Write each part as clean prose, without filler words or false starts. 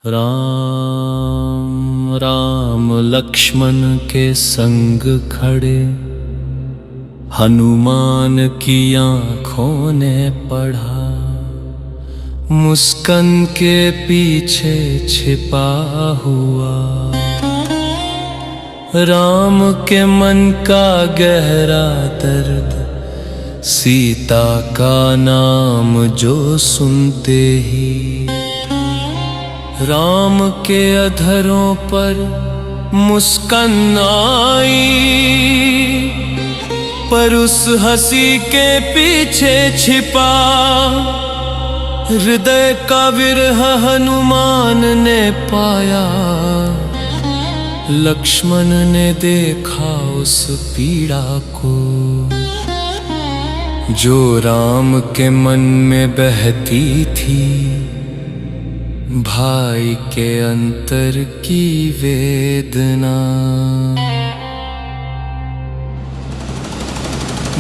राम राम लक्ष्मण के संग खड़े, हनुमान की आँखों ने पढ़ा। मुस्कान के पीछे छिपा हुआ राम के मन का गहरा दर्द। सीता का नाम जो सुनते ही राम के अधरों पर मुस्कान आई, पर उस हंसी के पीछे छिपा हृदय का विरह हनुमान ने पाया। लक्ष्मण ने देखा उस पीड़ा को जो राम के मन में बहती थी, भाई के अंतर की वेदना।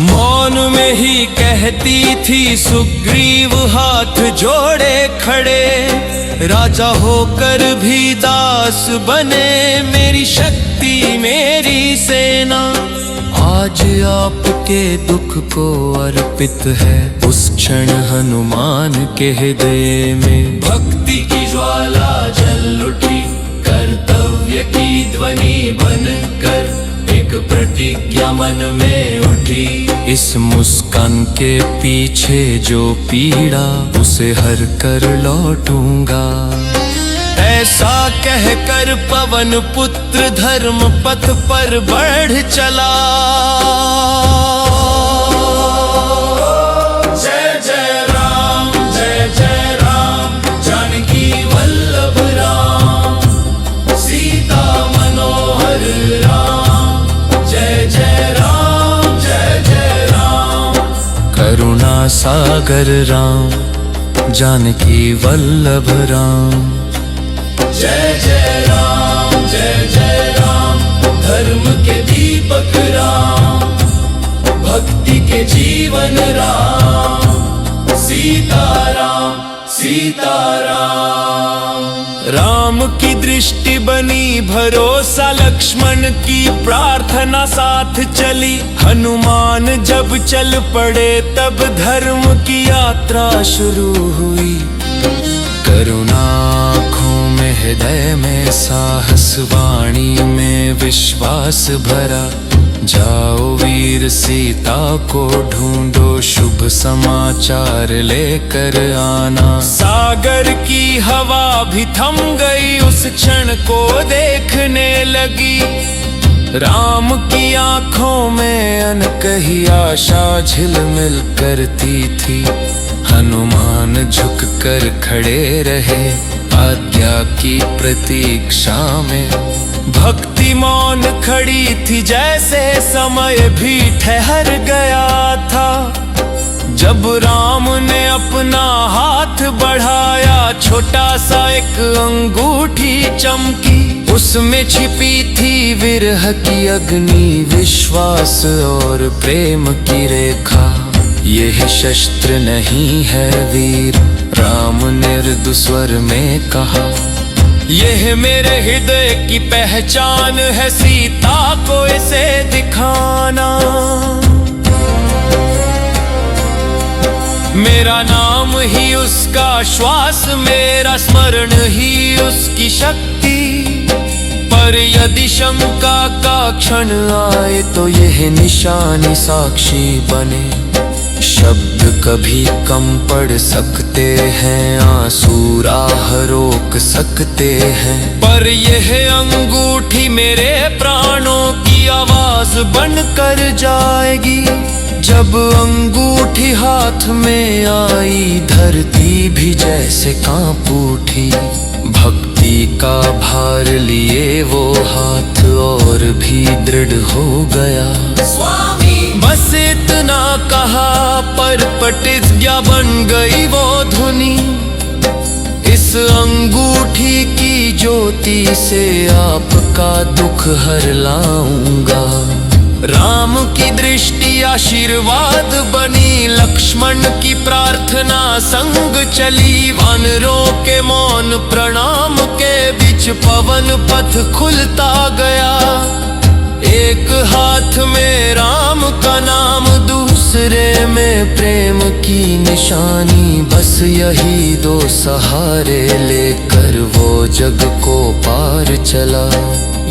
मौन में ही कहती थी सुग्रीव हाथ जोड़े खड़े। राजा होकर भी दास बने, मेरी शक्ति मेरी सेना। आज आपके दुख को अर्पित है उस क्षण हनुमान के हृदय में। भक्ति की ज्वाला जल उठी, कर्तव्य की ध्वनि बनकर एक प्रतिज्ञा मन में उठी। इस मुस्कान के पीछे जो पीड़ा, उसे हर कर लौटूंगा। ऐसा कहकर पवन पुत्र धर्म पथ पर बढ़ चला। जय जय राम, जय जय राम, जानकी वल्लभ राम, सीता मनोहर राम। जय जय राम, जय जय राम, करुणा सागर राम, जानकी वल्लभ राम। जय जय राम, जय जय राम, धर्म के दीपक राम, भक्ति के जीवन राम। सीताराम, सीताराम। राम की दृष्टि बनी भरोसा, लक्ष्मण की प्रार्थना साथ चली। हनुमान जब चल पड़े तब धर्म की यात्रा शुरू हुई। करुणा आँखों में, हृदय में साहस, वाणी में विश्वास भरा। जाओ वीर सीता को ढूंढो, शुभ समाचार लेकर आना। सागर की हवा भी थम गई, उस क्षण को देखने लगी। राम की आँखों में अनकही आशा झिलमिल करती थी। हनुमान झुक कर खड़े रहे आज्ञा की प्रतीक्षा में। भक्ति मौन खड़ी थी, जैसे समय भी ठहर गया था। जब राम ने अपना हाथ बढ़ाया, छोटा सा एक अंगूठी चमकी। उसमें छिपी थी विरह की अग्नि, विश्वास और प्रेम की रेखा। यह शस्त्र नहीं है वीर, राम ने मृदु स्वर में कहा। यह मेरे हृदय की पहचान है, सीता को इसे दिखाना। मेरा नाम ही उसका श्वास, मेरा स्मरण ही उसकी शक्ति। पर यदि शंका का क्षण आए, तो यह निशानी साक्षी बने। शब्द कभी कम पड़ सकते हैं, आंसू राह रोक सकते हैं, पर यह अंगूठी मेरे प्राणों की आवाज बनकर जाएगी। जब अंगूठी हाथ में आई, धरती भी जैसे कांप उठी। भक्ति का भार लिए वो हाथ और भी दृढ़ हो गया। स्वामी बस इतना कहा, पर प्रतिज्ञा बन गई वो धुनी। इस अंगूठी की ज्योति से आपका दुख हर लाऊंगा। राम की दृष्टि आशीर्वाद बनी, लक्ष्मण की प्रार्थना संग चली। वानरों के मौन प्रणाम के बीच पवन पथ खुलता गया। एक हाथ में राम का नाम, दूसरे में प्रेम की निशानी। बस यही दो सहारे लेकर वो जग को पार चला।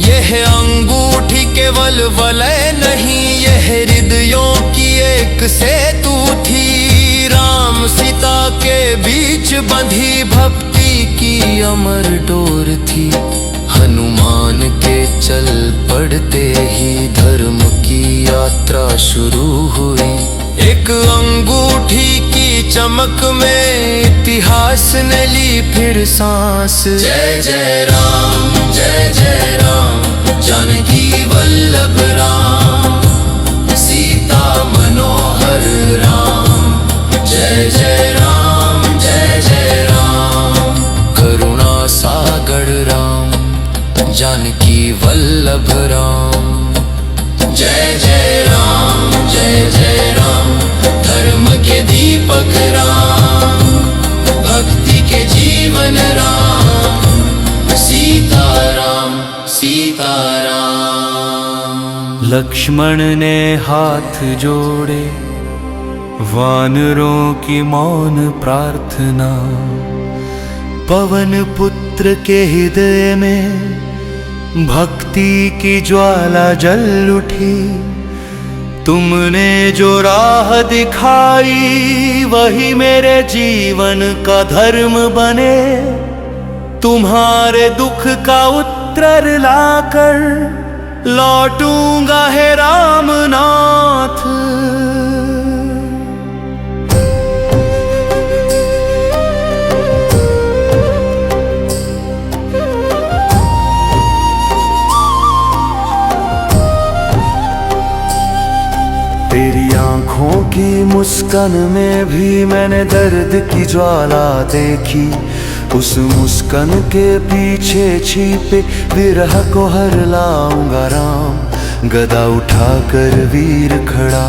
यह अंगूठी केवल वलय नहीं, यह हृदयों की एक सेतु थी। राम सीता के बीच बंधी भक्ति की अमर डोर थी। हनुमान के चल पड़ते ही धर्म की यात्रा शुरू हुई। एक अंगूठी की चमक में इतिहास ने ली फिर सांस। जय जय राम, जय जय राम, जानकी वल्लभ राम, सीता मनोहर राम। जय जय राम, जय जय राम, करुणा सागर राम, जानकी वल्लभ राम। जय जय राम, जय जय राम, धर्म के दीपक राम, भक्ति के जीवन राम, सीता राम, सीता राम। लक्ष्मण ने हाथ जोड़े, वानरों की मौन प्रार्थना। पवन पुत्र के हृदय में भक्ति की ज्वाला जल उठी। तुमने जो राह दिखाई वही मेरे जीवन का धर्म बने। तुम्हारे दुख का उत्तर लाकर लौटूंगा हे रामनाथ। तेरी आंखों की मुस्कान में भी मैंने दर्द की ज्वाला देखी। उस मुस्कान के पीछे छिपे विरह को हर लाऊंगा राम। गदा उठाकर वीर खड़ा,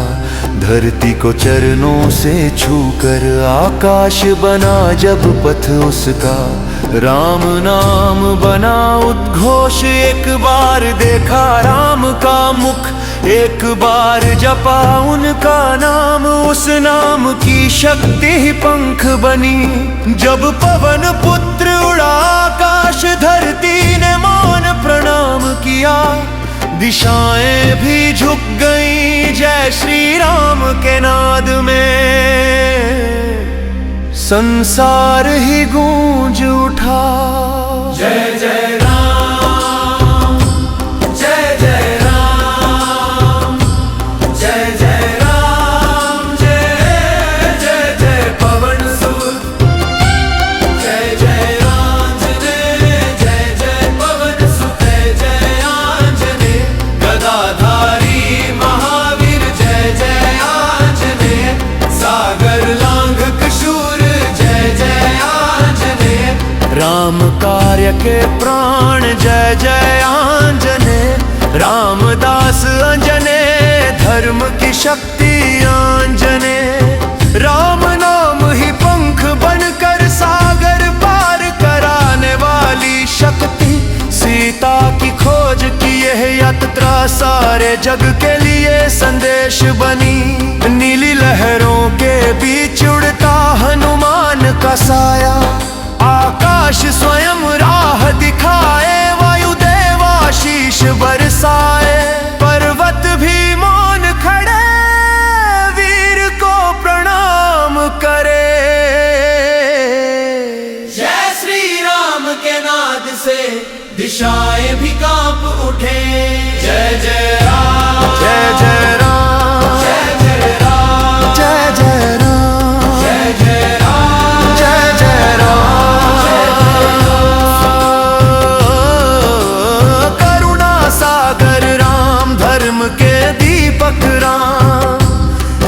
धरती को चरणों से छूकर आकाश बना जब पथ उसका। राम नाम बना उद्घोष, एक बार देखा राम का मुख, एक बार जपा उनका नाम। उस नाम की शक्ति ही पंख बनी। जब पवन पुत्र उड़ा आकाश, धरती ने मौन प्रणाम किया। दिशाएं भी झुक गईं जय श्री राम के नाद में। संसार ही गूंज उठा। जय जय राम, जय जय राम, जय जय राम, जय जय जय पवन सुत, जय जय आंजनेय, जय जय पवन सुत, जय आंजनेय। गदाधारी महावीर, जय जय आंजनेय। सागर लांघक शूर, जय जय आंजनेय। राम कार्य के प्राण, जय जय आंजनेय। रामदास अंजनेय, धर्म की शक्ति आंजनेय। राम नाम ही पंख बनकर सागर पार कराने वाली शक्ति। सीता की खोज की यह यात्रा सारे जग के लिए संदेश बनी। नीली लहरों के बीच उड़ता हनुमान का साया। आकाश स्वयं राह दिखाए, वायुदेव आशीष बरसाए। पर्वत भी मौन खड़े, वीर को प्रणाम करे। जय श्री राम के नाद से दिशाएं भी कांप उठे। जय जय राम, जय जय राम, जय जय राम, जय जय राम, जय जय राम, जय जय राम, जय जय राम। करुणा सागर राम, धर्म के दीपक राम।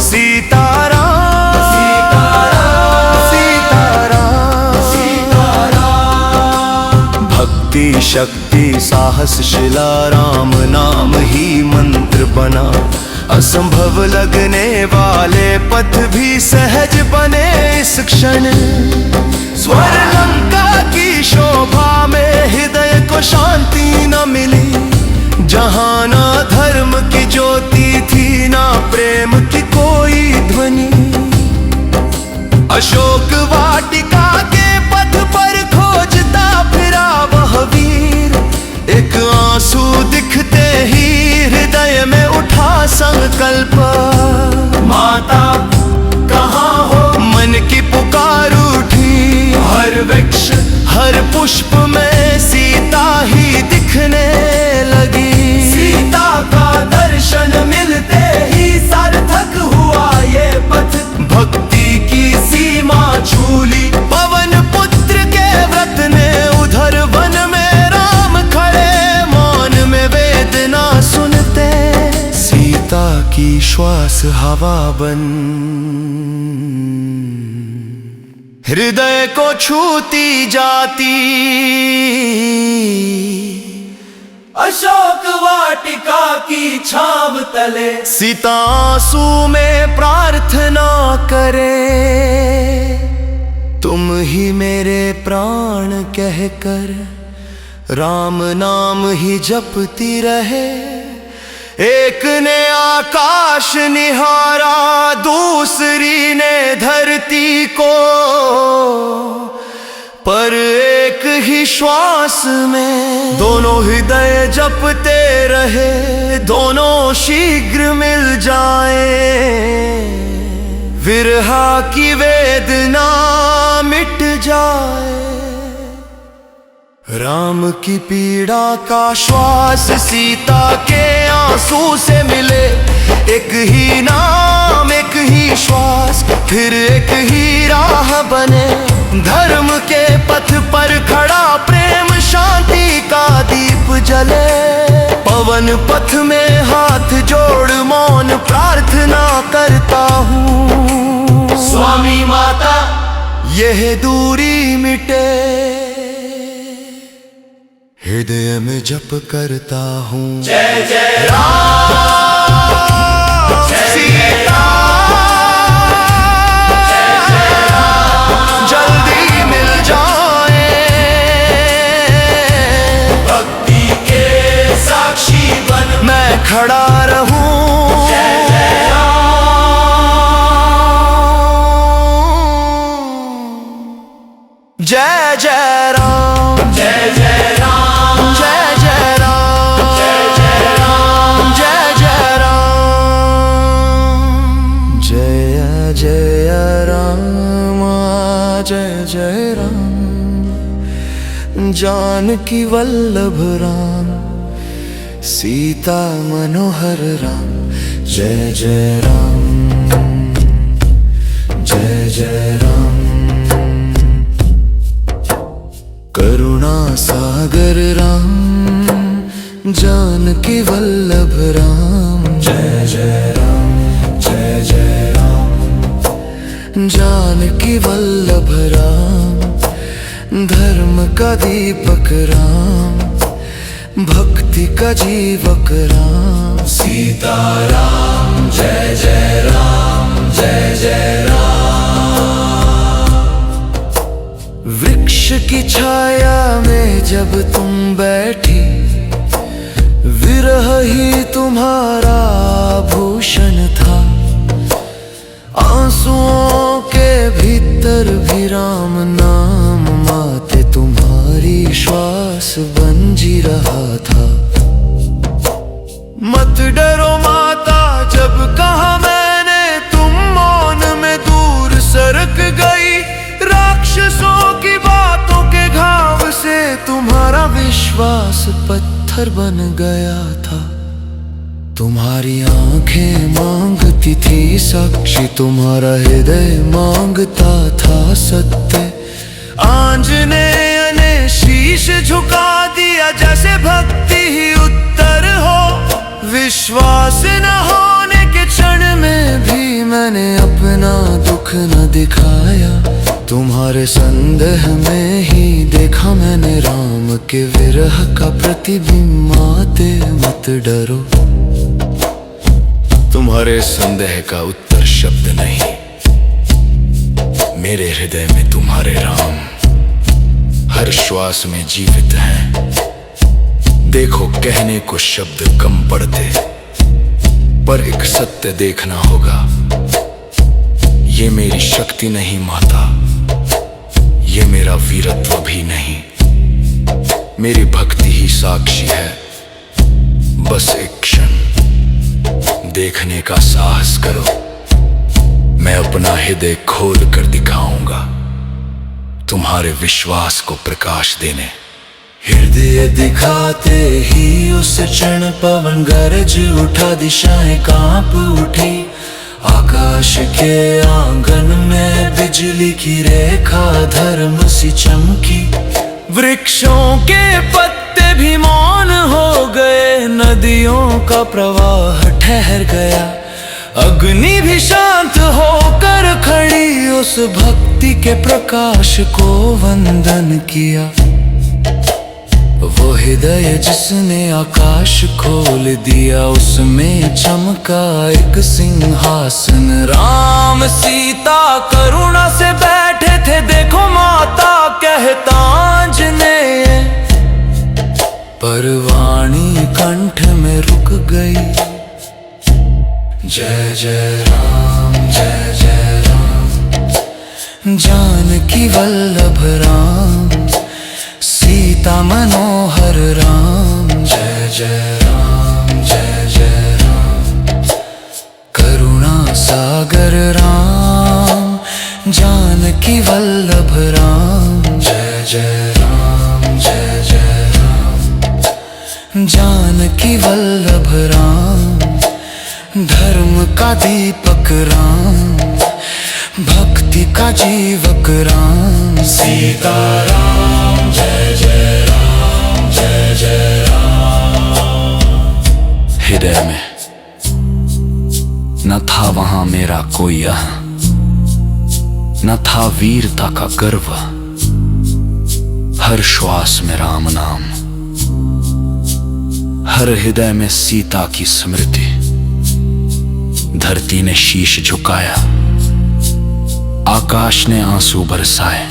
सीताराम, सीताराम, सीताराम, सीताराम। भक्ति शक्ति साहस शिला, राम नाम ही मंत्र बना। असंभव लगने वाले पथ भी सहज बने इस क्षण। स्वर लंका की शोभा में हृदय को को शांति न मिली। जहां ना धर्म की ज्योति थी, ना प्रेम की कोई ध्वनि। अशोक वाटिका के पथ पर खोजता फिरा वह वीर। एक आंसू दिखते ही हृदय में उठा संकल्प, माता कहाँ हो? मन की पुकार उठी। हर वृक्ष हर पुष्प में सीता ही दिखने लगी। सीता का दर्शन मिलते ही सार्थक हुआ ये पथ। भक्ति की सीमा छूली पवन पुत्र के व्रत ने। उधर वन में राम खड़े मौन में वेदना सुनते। सीता की श्वास हवा बन हृदय को छूती जाती। अशोक वाटिका की छाव तले सीता आंसू में प्रार्थना करे। तुम ही मेरे प्राण कहकर राम नाम ही जपती रहे। एक ने आकाश निहारा, दूसरी ने धरती को। पर एक ही श्वास में दोनों हृदय जपते रहे। दोनों शीघ्र मिल जाए, विरहा की वेदना मिट जाए। राम की पीड़ा का श्वास सीता के आंसू से मिले। एक ही नाम एक ही श्वास, फिर एक ही राह बने। धर्म के पथ पर खड़ा प्रेम शांति का दीप जले। पवन पथ में हाथ जोड़ मौन प्रार्थना करता हूँ। स्वामी माता यह दूरी मिटे। हृदय में जप करता हूँ। जय जय राम सीता। जय जय राम जल्दी मिल जाए। भक्ति के साक्षी बन मैं खड़ा रहूं। जय जय राम जय जय राम जय जय राम। जय जय राम जानकी वल्लभ राम सीता मनोहर राम। जय जय राम जय जय राम। करुणा सागर राम जानकी वल्लभ राम। जय जय राम जय जय राम। जानकी वल्लभ राम धर्म का दीपक राम भक्ति का जीवक राम। सीता राम जय जय राम जय जय राम। वृक्ष की छाया में जब तुम बैठी, विरह ही तुम्हारा भूषण था। आंसुओं के भीतर भी राम नाम माते तुम्हारी श्वास बन जी रहा था। मत डरो माता जब कहा मैंने, तुम मौन में दूर सरक गई। राक्षसों की बातों के घाव से तुम्हारा विश्वास पत्थर बन गया था। तुम्हारी आंखें मांगती थी साक्षी, तुम्हारा हृदय मांगता था सत्य। आंजनेय ने शीश झुका दिया जैसे भक्ति ही उत्तर हो। विश्वास न होने के क्षण में भी मैंने अपना दुख न दिखाया। तुम्हारे संदेह में ही देखा मैंने राम के विरह का प्रतिबिंब। माते मत डरो, तुम्हारे संदेह का उत्तर शब्द नहीं, मेरे हृदय में तुम्हारे राम हर श्वास में जीवित हैं। देखो कहने को शब्द कम पड़ते, पर एक सत्य देखना होगा। ये मेरी शक्ति नहीं माता, ये मेरा वीरत्व भी नहीं, मेरी भक्ति ही साक्षी है। बस एक क्षण देखने का साहस करो, मैं अपना हृदय खोल कर दिखाऊंगा तुम्हारे विश्वास को प्रकाश देने। हृदय दिखाते ही उस क्षण पवन गरज उठा, दिशाएं कांप उठी, आकाश के आंगन में बिजली की रेखा धर्म सी चमकी। वृक्षों के पत्ते भी मौन हो गए, नदियों का प्रवाह ठहर गया, अग्नि भी शांत होकर खड़ी उस भक्ति के प्रकाश को वंदन किया। वो हृदय जिसने आकाश खोल दिया, उसमें चमका एक सिंहासन। राम सीता करुणा से बैठे थे, देखो माता कहता आंजनेय, पर वाणी कंठ में रुक गई। जय जय राम, जय जय राम, जानकी वल्लभ राम, सीता मनोहर राम। जय जय राम, जय जय राम, करुणा सागर राम, जानकी वल्लभ राम। जय जय राम, जय जय राम, जानकी वल्लभ राम, धर्म का दीपक राम, भक्ति का जीवक राम। सीताराम, जय जय राम, जय जय राम। हृदय में न था वहां मेरा कोई यहाँ, न था वीरता का गर्व, हर श्वास में राम नाम, हर हृदय में सीता की स्मृति। धरती ने शीश झुकाया, आकाश ने आंसू बरसाए,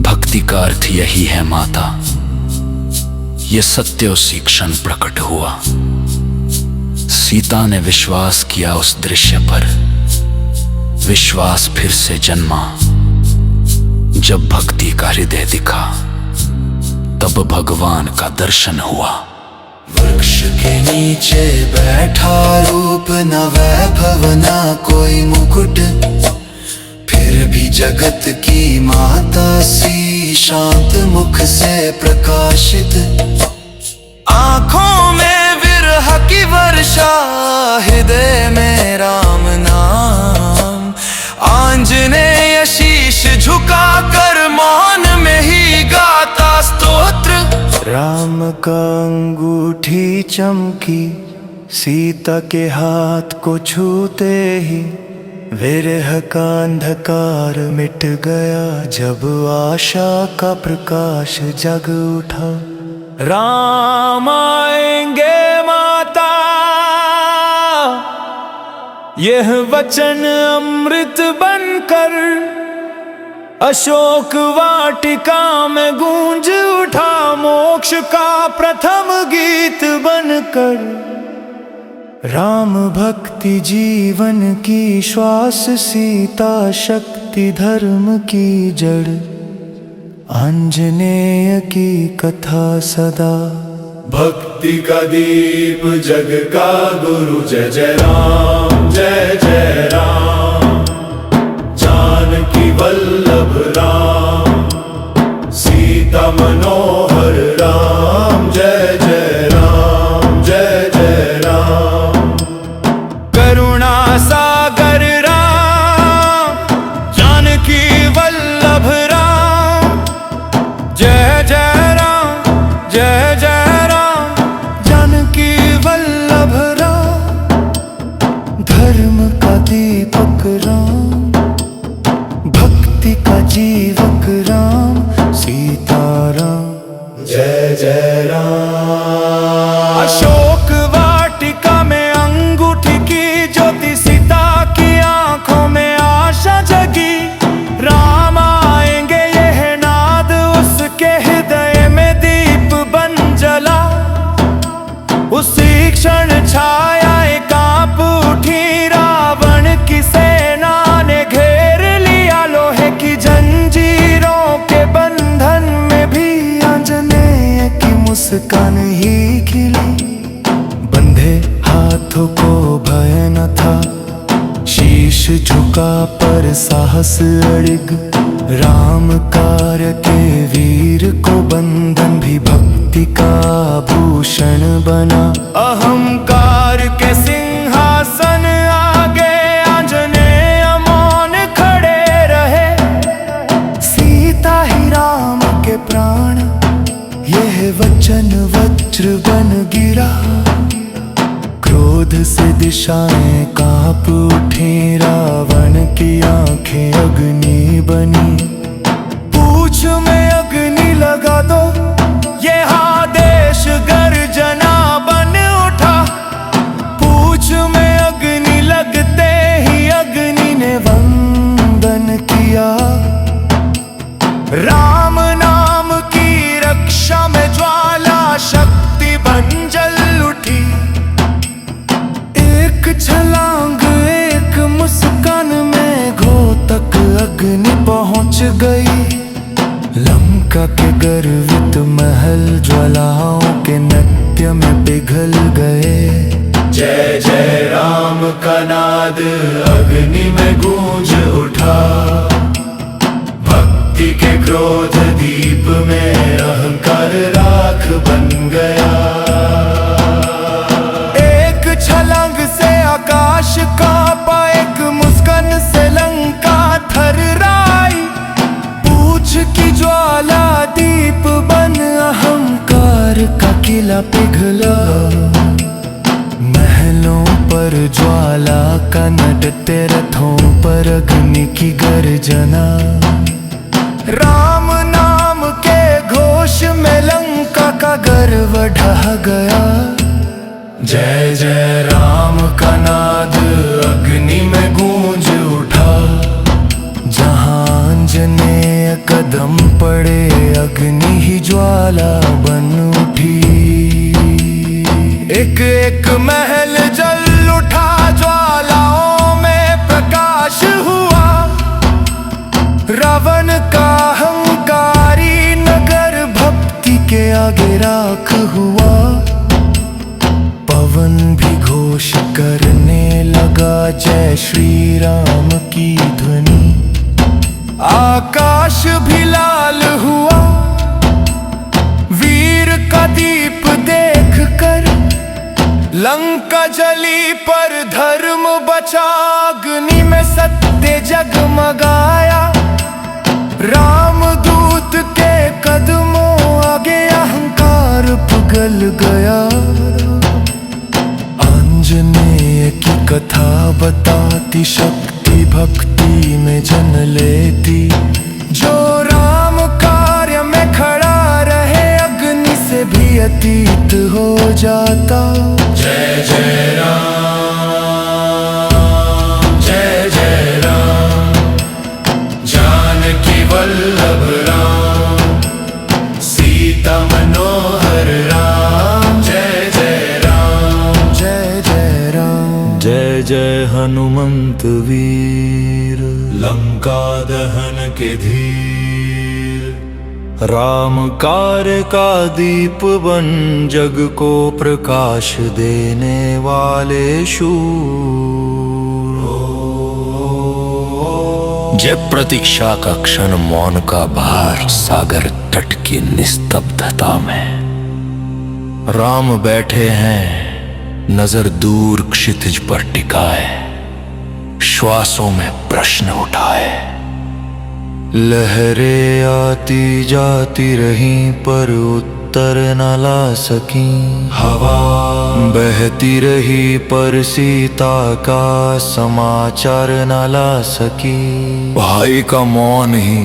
भक्ति का अर्थ यही है माता। ये सत्य उसी क्षण प्रकट हुआ। सीता ने विश्वास किया उस दृश्य पर, विश्वास फिर से जन्मा। जब भक्ति का हृदय दिखा, तब भगवान का दर्शन हुआ। वृक्ष के नीचे बैठा रूप, न वैभव न कोई मुकुट, फिर भी जगत की माता सी शांत मुख से प्रकाशित। आंखों में विरह की वर्षा, हृदय में राम नाम, आंजनेय शीश झुका कर मौन में ही गाता स्तोत्र। राम का अंगूठी चमकी, सीता के हाथ को छूते ही विरह का अंधकार मिट गया। जब आशा का प्रकाश जग उठा, राम आएंगे माता, यह वचन अमृत बनकर अशोक वाटिका में गूंज उठा, मोक्ष का प्रथम गीत बनकर। राम भक्ति जीवन की श्वास, सीता शक्ति धर्म की जड़, आंजनेय की कथा सदा। भक्ति का दीप जग का गुरु, जय जय राम, जय जय राम, जानकी वल्लभ राम, सीता मनोहर राम। जय जय राम, जय जय राम, करुणा सागर राम, जानकी वल्लभ राम। जय जय राम, जय जय राम, जानकी वल्लभ राम, धर्म का दीपक राम, भक्ति का जीवक राम। सीताराम, जय जय राम। अशोक वाटिका में अंगूठी की ज्योति, सीता की आंखों में आशा जगी। राम आएंगे यह नाद उसके हृदय में दीप बन जला। भीषण छायाएं कांप उठी, रावण की सेना ने घेर लिया। लोहे की जंजीरों के बंधन में भी आंजनेय की मुस्कान ही खिली। बंधे हाथों को भय न था, शीश झुका पर साहस अड़िग। राम कार्य के वीर को बंधन भी भक्ति का भूषण बना। अहंकार के सिंहासन आगे आंजनेय मौन खड़े रहे। सीता ही राम के प्राण, यह वचन वज्र बन गिरा। क्रोध से दिशाएं कांप उठी, रावण की आंखें अग्नि बनी। पूछ में अग्नि लगा दो, यह आदेश गर्जना बन उठा। पूछ में अग्नि लगते ही अग्नि ने वंदन किया। राम नाम की रक्षा में ज्वाला शक्ति बन जल उठी। एक छलांग एक मुस्कान में घोतक अग्नि पहुंच गई। लंका के गर्वित महल ज्वालाओं के नृत्य में पिघल गए। जय जय राम का नाद अग्नि में गूंज उठा। भक्ति के क्रोध दीप में अहंकार राख बन गया। एक छलांग से आकाश कांपा, एक मुस्कान से लंका थर्राई। पूछ की ज्वाला दीप बन अहंकार का किला पिघला। महलों पर ज्वाला का नटते, रथों पर अग्नि की गर्जना। राम नाम के घोष में लंका का गर्व ढह गया। जय जय राम का नाद अग्नि में गूंज उठा। जहां आंजनेय कदम पड़े, अग्नि ही ज्वाला बन उठी। एक एक महल जल उठा, ज्वालाओं में प्रकाश हुआ। रावण का अहंकारी नगर भक्ति के आगे राख हुआ। पवन भी घोष करने लगा, जय श्री राम की ध्वनि। आकाश भी लाल हुआ। वीर का दीप देख कर लंका जली, पर धर्म बचा। अग्नि में सत्य जगमगाया। राम दूत के कदमों आगे अहंकार पिघल गया। आंजनेय की कथा बताती, शक्ति भक्ति में जन लेती। जो राम कार्य में खड़ा रहे, अग्नि से भी अतीत हो जाता। जय जय राम, जय जय राम। जानकी वल्लभ राम, सीता मनोहर राम। जय जय राम, जय जय राम। जय जय हनुमंत वीर, लंका दहन के धीर। राम कार्य का दीप बन जग को प्रकाश देने वाले शूर। जय प्रतीक्षा का क्षण मौन का भार, सागर तट की निस्तब्धता में। राम बैठे हैं, नजर दूर क्षितिज पर टिकाए, श्वासों में प्रश्न उठाए। लहरें आती जाती रहीं, पर उत्तर न ला सकी। हवा बहती रही, पर सीता का समाचार न ला सकी। भाई का मौन ही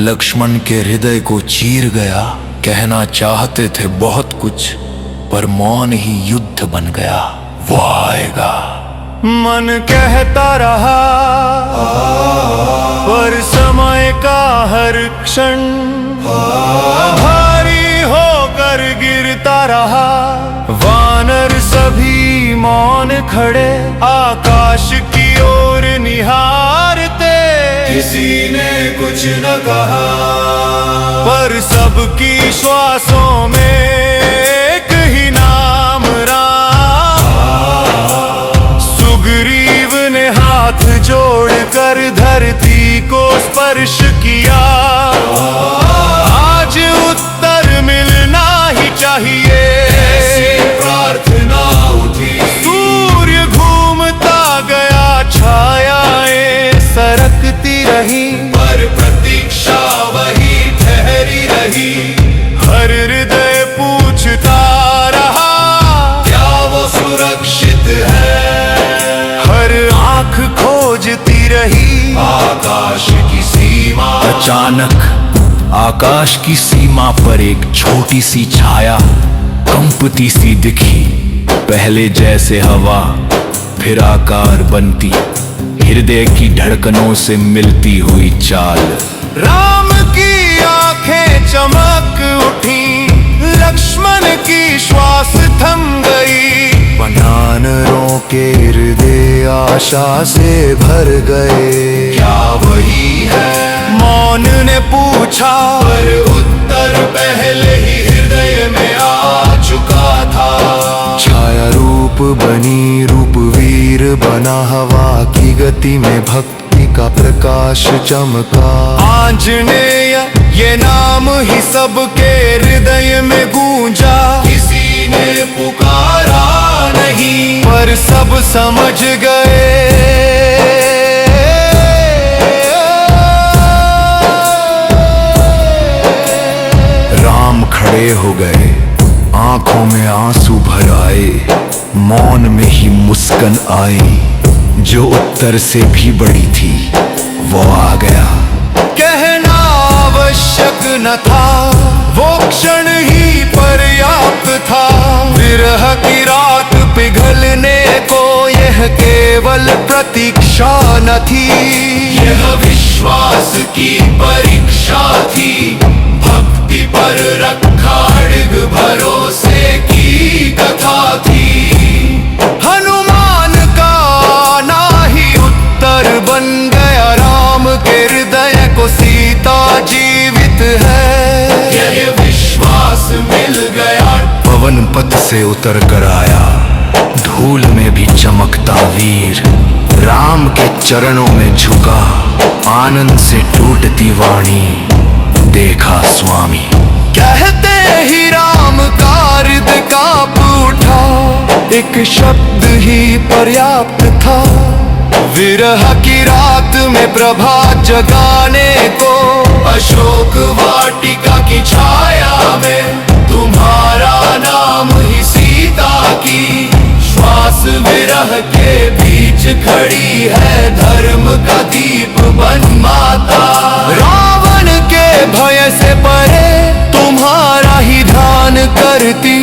लक्ष्मण के हृदय को चीर गया। कहना चाहते थे बहुत कुछ, पर मौन ही युद्ध बन गया। वो आएगा। मन कहता रहा, पर समय का हर क्षण भारी होकर गिरता रहा। वानर सभी खड़े आकाश की ओर निहारते। किसी ने कुछ न कहा, पर सबकी श्वासों में एक ही नाम राम। सुग्रीव ने हाथ जोड़कर धरती को स्पर्श किया। आज उत्तर मिलना ही चाहिए, ऐसी प्रार्थना उठी। सूर्य घूमता गया, छायाएं सरकती रही, पर प्रतीक्षा वही ठहरी रही। हर हृदय पूछता रहा, क्या वो सुरक्षित है? हर आंख खोजती रही आकाश की सीमा। अचानक आकाश की सीमा पर एक छोटी सी छाया कंपती सी दिखी। पहले जैसे हवा, फिर आकार बनती, हृदय की धड़कनों से मिलती हुई चाल। राम की आंखें चमक उठी, लक्ष्मण की श्वास थम गई। वानरों के हृदय आशा से भर गए। क्या वही है? मौन ने पूछा, पर उत्तर पहले ही हृदय में आ चुका था। छाया रूप बनी, रूपवीर बना, हवा की गति में भक्ति का प्रकाश चमका। आंजनेय ये नाम ही सबके हृदय में गूंजा। किसी ने पुकारा नहीं, पर सब समझ गए। राम खड़े हो गए, आंखों में आंसू भर आए, मौन में ही मुस्कान आई। जो उत्तर से भी बड़ी थी वो आ गया। कहना आवश्यक न था, वो क्षण ही पर्याप्त था। विरह की रात पिघलने को यह केवल प्रतीक्षा न थी। यह विश्वास की परीक्षा थी। भक्ति पर रखा अड़िग भरोसे की कथा थी। हनुमान का ना ही उत्तर बन गया। राम के हृदय को सीता जीवित है, यह विश्वास मिल गया। पवन पथ से उतर कर आया, धूल में भी चमकता वीर। राम के चरणों में झुका, आनंद से टूटती वाणी। देखा स्वामी, कहते ही राम का हृदय कांप उठा। एक शब्द ही पर्याप्त था। विरह की रात में प्रभात जगाने को। अशोक वाटिका की छाया में तुम्हारा नाम ही सीता की श्वास। विरह के बीच खड़ी है, धर्म का दीप बन माता। रावण के भय से परे तुम्हारा ही ध्यान करती।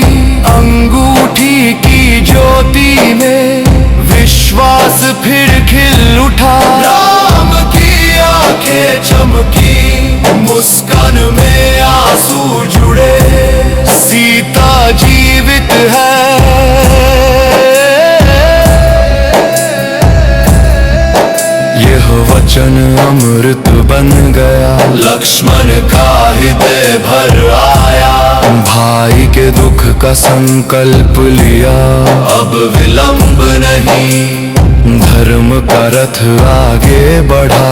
अंगूठी की ज्योति में विश्वास फिर खिल उठा। राम की आंखें चमकी, मुस्कान में आंसू जुड़े। सीता जीवित है, यह वचन अमृत बन गया। लक्ष्मण का हृदय भर आया। भाई के दुख का संकल्प लिया। अब विलंब नहीं, धर्म का रथ आगे बढ़ा।